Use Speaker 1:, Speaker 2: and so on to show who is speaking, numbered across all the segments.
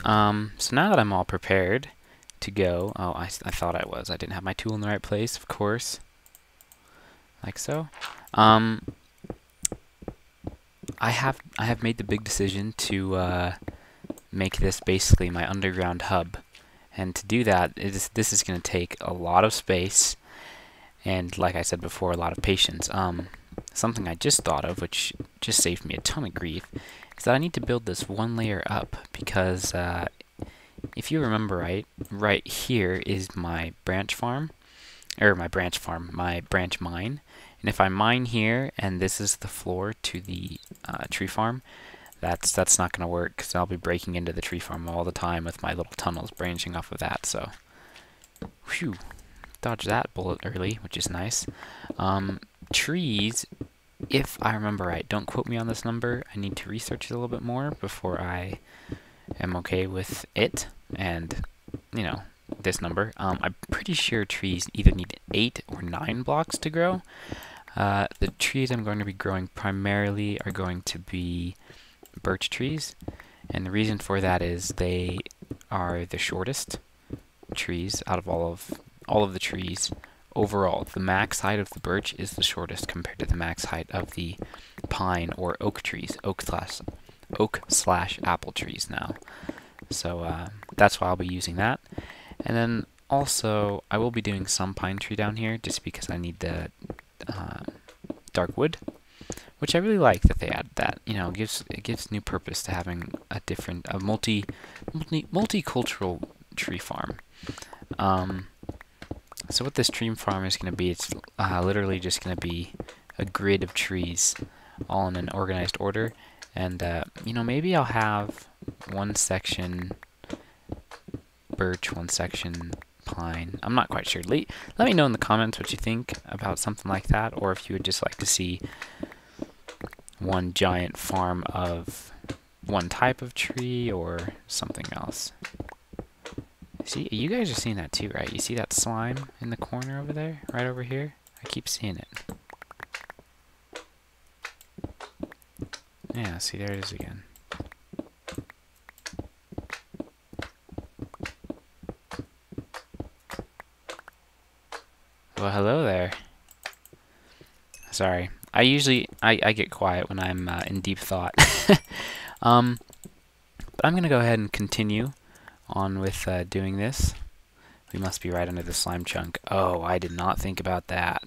Speaker 1: So now that I'm all prepared to go, oh, I thought I was. I didn't have my tool in the right place, of course, like so. Um, I have made the big decision to make this basically my underground hub, and to do that, this is going to take a lot of space, and like I said before, a lot of patience. Something I just thought of, which just saved me a ton of grief, is that I need to build this one layer up because if you remember right here is my branch farm, or my branch mine. And if I mine here and this is the floor to the tree farm, that's not going to work because I'll be breaking into the tree farm all the time with my little tunnels branching off of that. So, whew, dodge that bullet early, which is nice. Trees, if I remember right, don't quote me on this number. I need to research it a little bit more before I am okay with it and, you know, this number. I'm pretty sure trees either need 8 or 9 blocks to grow. The trees I'm going to be growing primarily are going to be birch trees, and the reason for that is they are the shortest trees out of all of the trees. Overall, the max height of the birch is the shortest compared to the max height of the pine or oak trees, oak slash apple trees now. So that's why I'll be using that. And then also, I will be doing some pine tree down here just because I need the dark wood, which I really like that they added that. You know, it gives new purpose to having a multicultural tree farm. So what this tree farm is going to be, it's literally just going to be a grid of trees, all in an organized order. And you know, maybe I'll have one section birch, one section pine. I'm not quite sure. Let me know in the comments what you think about something like that, or if you would just like to see one giant farm of one type of tree or something else. See, you guys are seeing that too, right? You see that slime in the corner over there? Right over here? I keep seeing it. Yeah, see, there it is again. Well, hello there. Sorry. I get quiet when I'm in deep thought. But I'm going to go ahead and continue on with doing this. We must be right under the slime chunk. Oh, I did not think about that.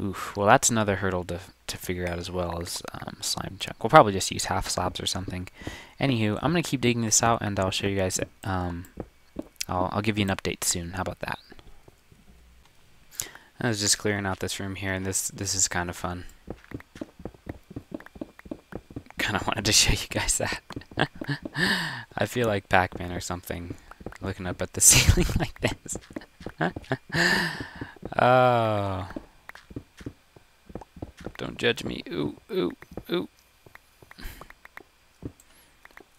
Speaker 1: Oof. Well, that's another hurdle to figure out as well as slime chunk. We'll probably just use half slabs or something. Anywho, I'm going to keep digging this out, and I'll show you guys. I'll give you an update soon. How about that? I was just clearing out this room here, and this is kind of fun. Kind of wanted to show you guys that. I feel like Pac-Man or something, looking up at the ceiling like this. Oh, don't judge me. Ooh, ooh, ooh.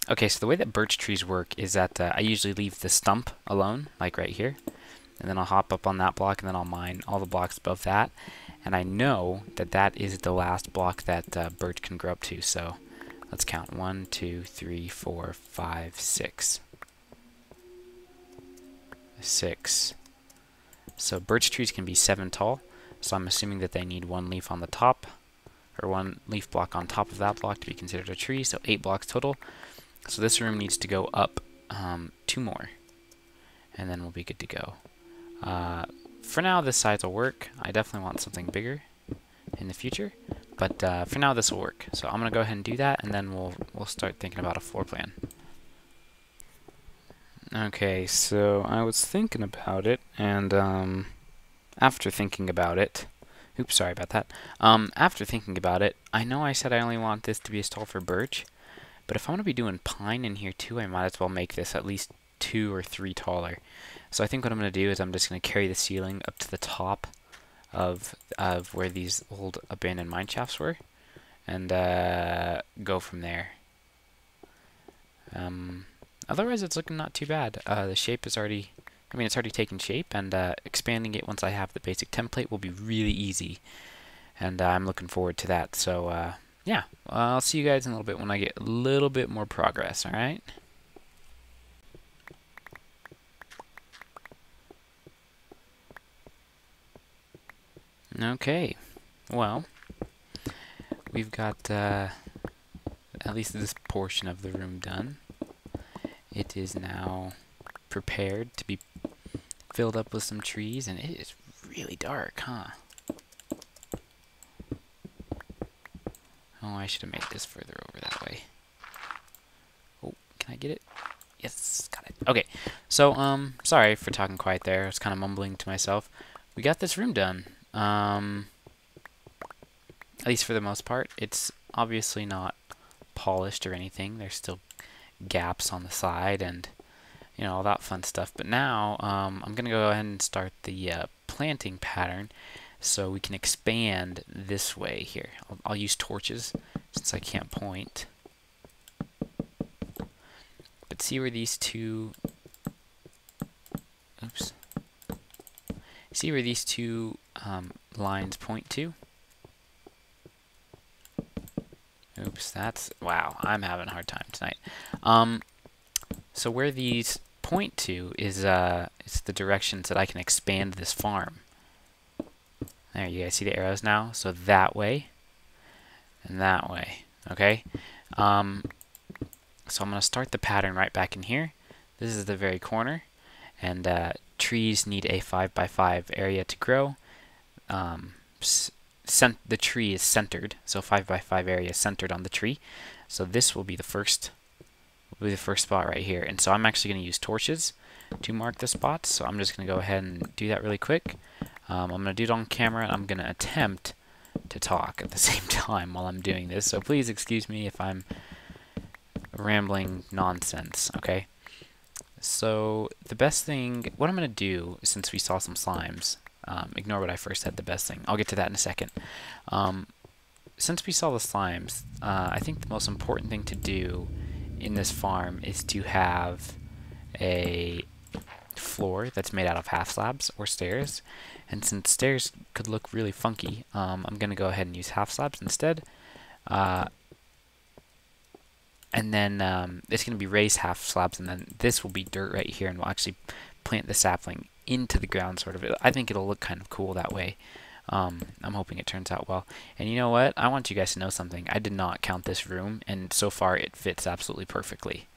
Speaker 1: Okay, so the way that birch trees work is that I usually leave the stump alone, like right here. And then I'll hop up on that block, and then I'll mine all the blocks above that. And I know that that is the last block that birch can grow up to. So let's count. 1, 2, 3, 4, 5, 6. 6. So birch trees can be 7 tall. So I'm assuming that they need 1 leaf on the top, or 1 leaf block on top of that block to be considered a tree. So 8 blocks total. So this room needs to go up 2 more, and then we'll be good to go. For now, this size will work. I definitely want something bigger in the future, but for now, this will work. So I'm gonna go ahead and do that, and then we'll start thinking about a floor plan. Okay, so I was thinking about it, and after thinking about it, oops, sorry about that. After thinking about it, I know I said I only want this to be as tall for birch, but if I'm gonna be doing pine in here too, I might as well make this at least 2 or 3 taller. So I think what I'm going to do is I'm just going to carry the ceiling up to the top of where these old abandoned mine shafts were, and go from there. Otherwise, it's looking not too bad. The shape is already, it's already taken shape, and expanding it once I have the basic template will be really easy, and I'm looking forward to that. So yeah, I'll see you guys in a little bit when I get a little bit more progress, alright? Okay, well, we've got at least this portion of the room done. It is now prepared to be filled up with some trees, and it is really dark, huh? Oh, I should have made this further over that way. Oh, can I get it? Yes, got it. Okay, so, sorry for talking quiet there. I was kind of mumbling to myself. We got this room done. At least for the most part. It's obviously not polished or anything. There's still gaps on the side and, you know, all that fun stuff. But now, I'm going to go ahead and start the planting pattern so we can expand this way here. I'll use torches since I can't point. But see where these two... Oops. See where these two lines point to? Oops, that's... Wow, I'm having a hard time tonight. So where these point to is it's the directions that I can expand this farm. There, you guys see the arrows now? So that way and that way, okay? So I'm going to start the pattern right back in here. This is the very corner, and trees need a 5x5 area to grow. The tree is centered, so 5x5 area is centered on the tree. So this will be the first spot right here. And so I'm actually going to use torches to mark the spots. So I'm just going to go ahead and do that really quick. I'm going to do it on camera, and I'm going to attempt to talk at the same time while I'm doing this. So please excuse me if I'm rambling nonsense, okay? So the best thing, what I'm going to do, since we saw some slimes, ignore what I first said, the best thing. I'll get to that in a second. Since we saw the slimes, I think the most important thing to do in this farm is to have a floor that's made out of half slabs or stairs. And since stairs could look really funky, I'm going to go ahead and use half slabs instead. And then it's going to be raised half slabs, and then this will be dirt right here, and we'll actually plant the sapling into the ground, sort of. I think it'll look kind of cool that way. I'm hoping it turns out well. And you know what? I want you guys to know something. I did not count this room, and so far it fits absolutely perfectly.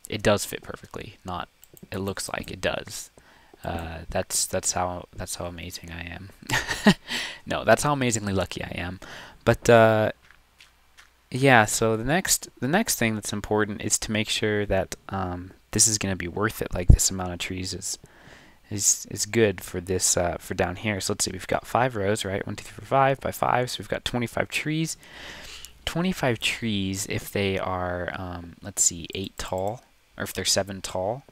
Speaker 1: It does fit perfectly. Not, it looks like it does. That's how amazing I am. No, that's how amazingly lucky I am. But yeah, so the next thing that's important is to make sure that this is going to be worth it. Like, this amount of trees is good for this for down here. So let's see, we've got 5 rows, right? 1, 2, 3, 4, 5 by 5. So we've got 25 trees. 25 trees if they are let's see, 8 tall, or if they're 7 tall.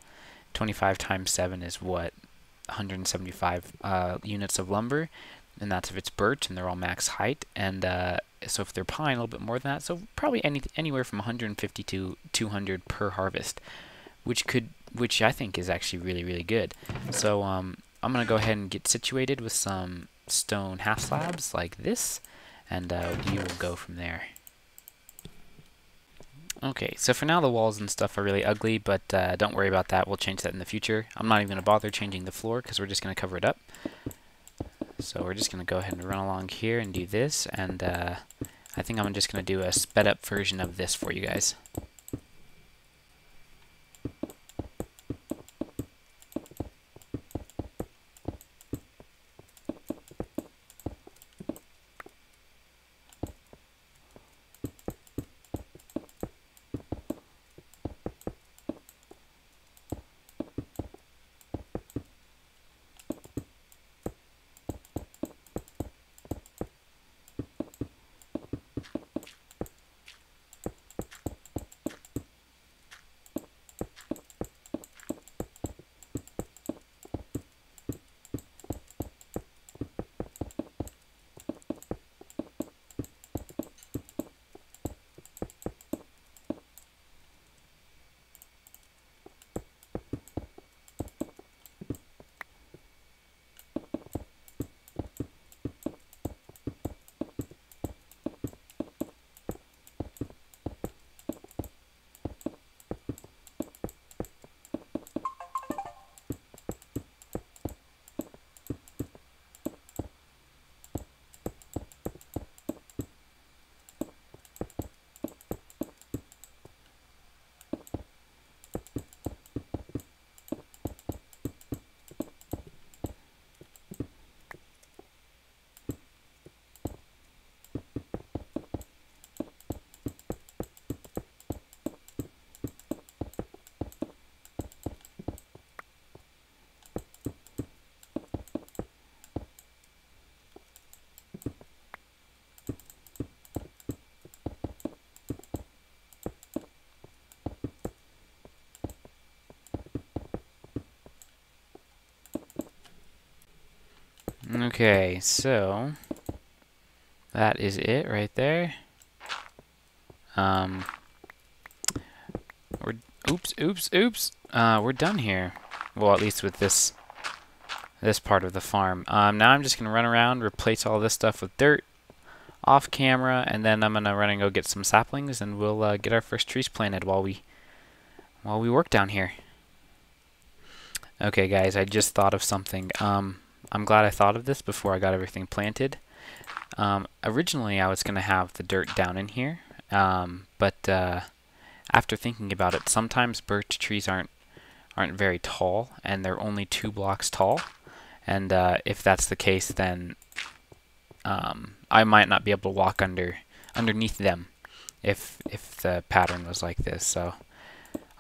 Speaker 1: 25 times 7 is what? 175 units of lumber, and that's if it's birch and they're all max height. And so if they're pine, a little bit more than that. So probably anywhere from 150 to 200 per harvest, which I think is actually really, really good. So I'm gonna go ahead and get situated with some stone half slabs like this, and we will go from there. Okay, so for now the walls and stuff are really ugly, but don't worry about that. We'll change that in the future. I'm not even going to bother changing the floor because we're just going to cover it up. So we're just going to go ahead and run along here and do this, and I think I'm just going to do a sped up version of this for you guys. Okay, so that is it right there. We're oops. We're done here. Well, at least with this part of the farm. Now I'm just gonna run around, replace all this stuff with dirt off camera, and then I'm gonna run and go get some saplings, and we'll get our first trees planted while we work down here. Okay, guys, I just thought of something. I'm glad I thought of this before I got everything planted. Originally, I was gonna have the dirt down in here, but after thinking about it, sometimes birch trees aren't very tall, and they're only 2 blocks tall. And if that's the case, then I might not be able to walk underneath them if the pattern was like this. So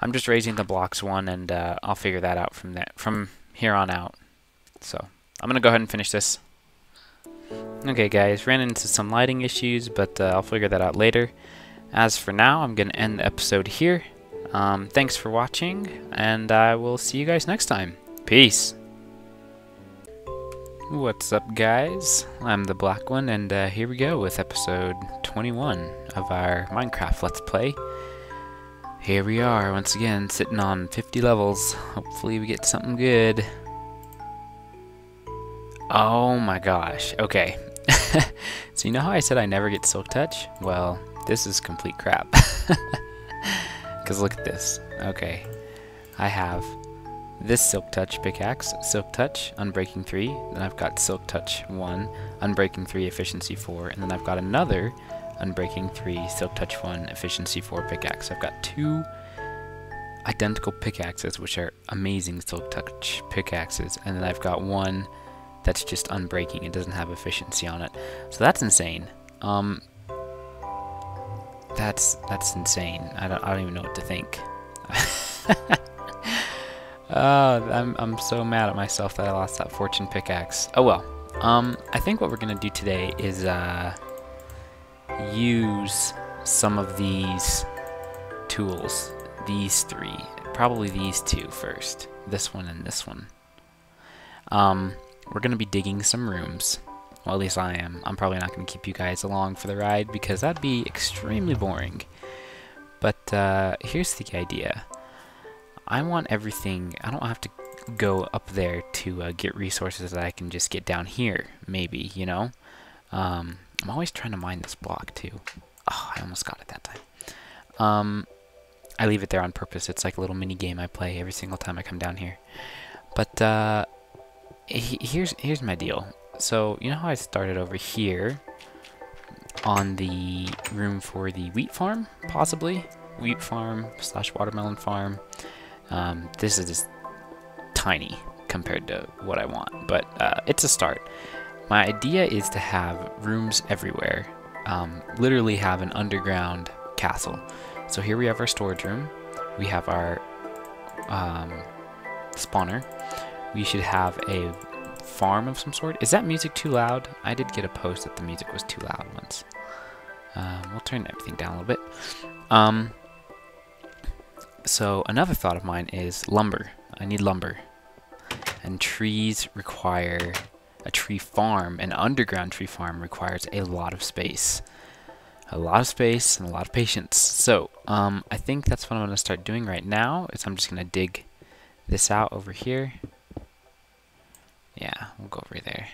Speaker 1: I'm just raising the blocks 1, and I'll figure that out from here on out. So I'm gonna go ahead and finish this. Okay, guys, ran into some lighting issues, but I'll figure that out later. As for now, I'm gonna end the episode here. Thanks for watching, and I will see you guys next time. Peace. What's up, guys? I'm the Black One, and here we go with episode 21 of our Minecraft Let's Play. Here we are, once again, sitting on 50 levels. Hopefully we get something good. Oh my gosh, okay. So you know how I said I never get Silk Touch? Well, this is complete crap. Because look at this. Okay, I have this Silk Touch pickaxe, Silk Touch, Unbreaking 3, then I've got Silk Touch 1, Unbreaking 3, Efficiency 4, and then I've got another Unbreaking 3, Silk Touch 1, Efficiency 4 pickaxe. I've got 2 identical pickaxes, which are amazing Silk Touch pickaxes, and then I've got one that's just Unbreaking. It doesn't have Efficiency on it. So that's insane. That's insane. I don't even know what to think. I'm so mad at myself that I lost that fortune pickaxe. Oh well. I think what we're gonna do today is use some of these tools. These 3, probably these 2 first. This one and this one. We're gonna be digging some rooms. Well, at least I am. I'm probably not gonna keep you guys along for the ride because that'd be extremely boring. But here's the idea. I want everything. I don't have to go up there to get resources that I can just get down here, maybe, you know? I'm always trying to mine this block, too. Oh, I almost got it that time. I leave it there on purpose. It's like a little mini game I play every single time I come down here. But here's my deal. So, you know how I started over here on the room for the wheat farm, possibly? Wheat farm / watermelon farm. This is just tiny compared to what I want, but it's a start. My idea is to have rooms everywhere, literally have an underground castle. So here we have our storage room, we have our spawner, we should have a farm of some sort. Is that music too loud? I did get a post that the music was too loud once. We'll turn everything down a little bit. So another thought of mine is lumber. I need lumber. And trees require a tree farm. An underground tree farm requires a lot of space. A lot of space and a lot of patience. So I think that's what I'm going to start doing right now. Is I'm just going to dig this out over here. Yeah, we'll go over there.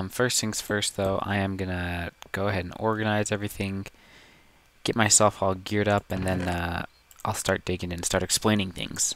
Speaker 1: First things first, though, I am going to go ahead and organize everything, get myself all geared up, and then I'll start digging and start explaining things.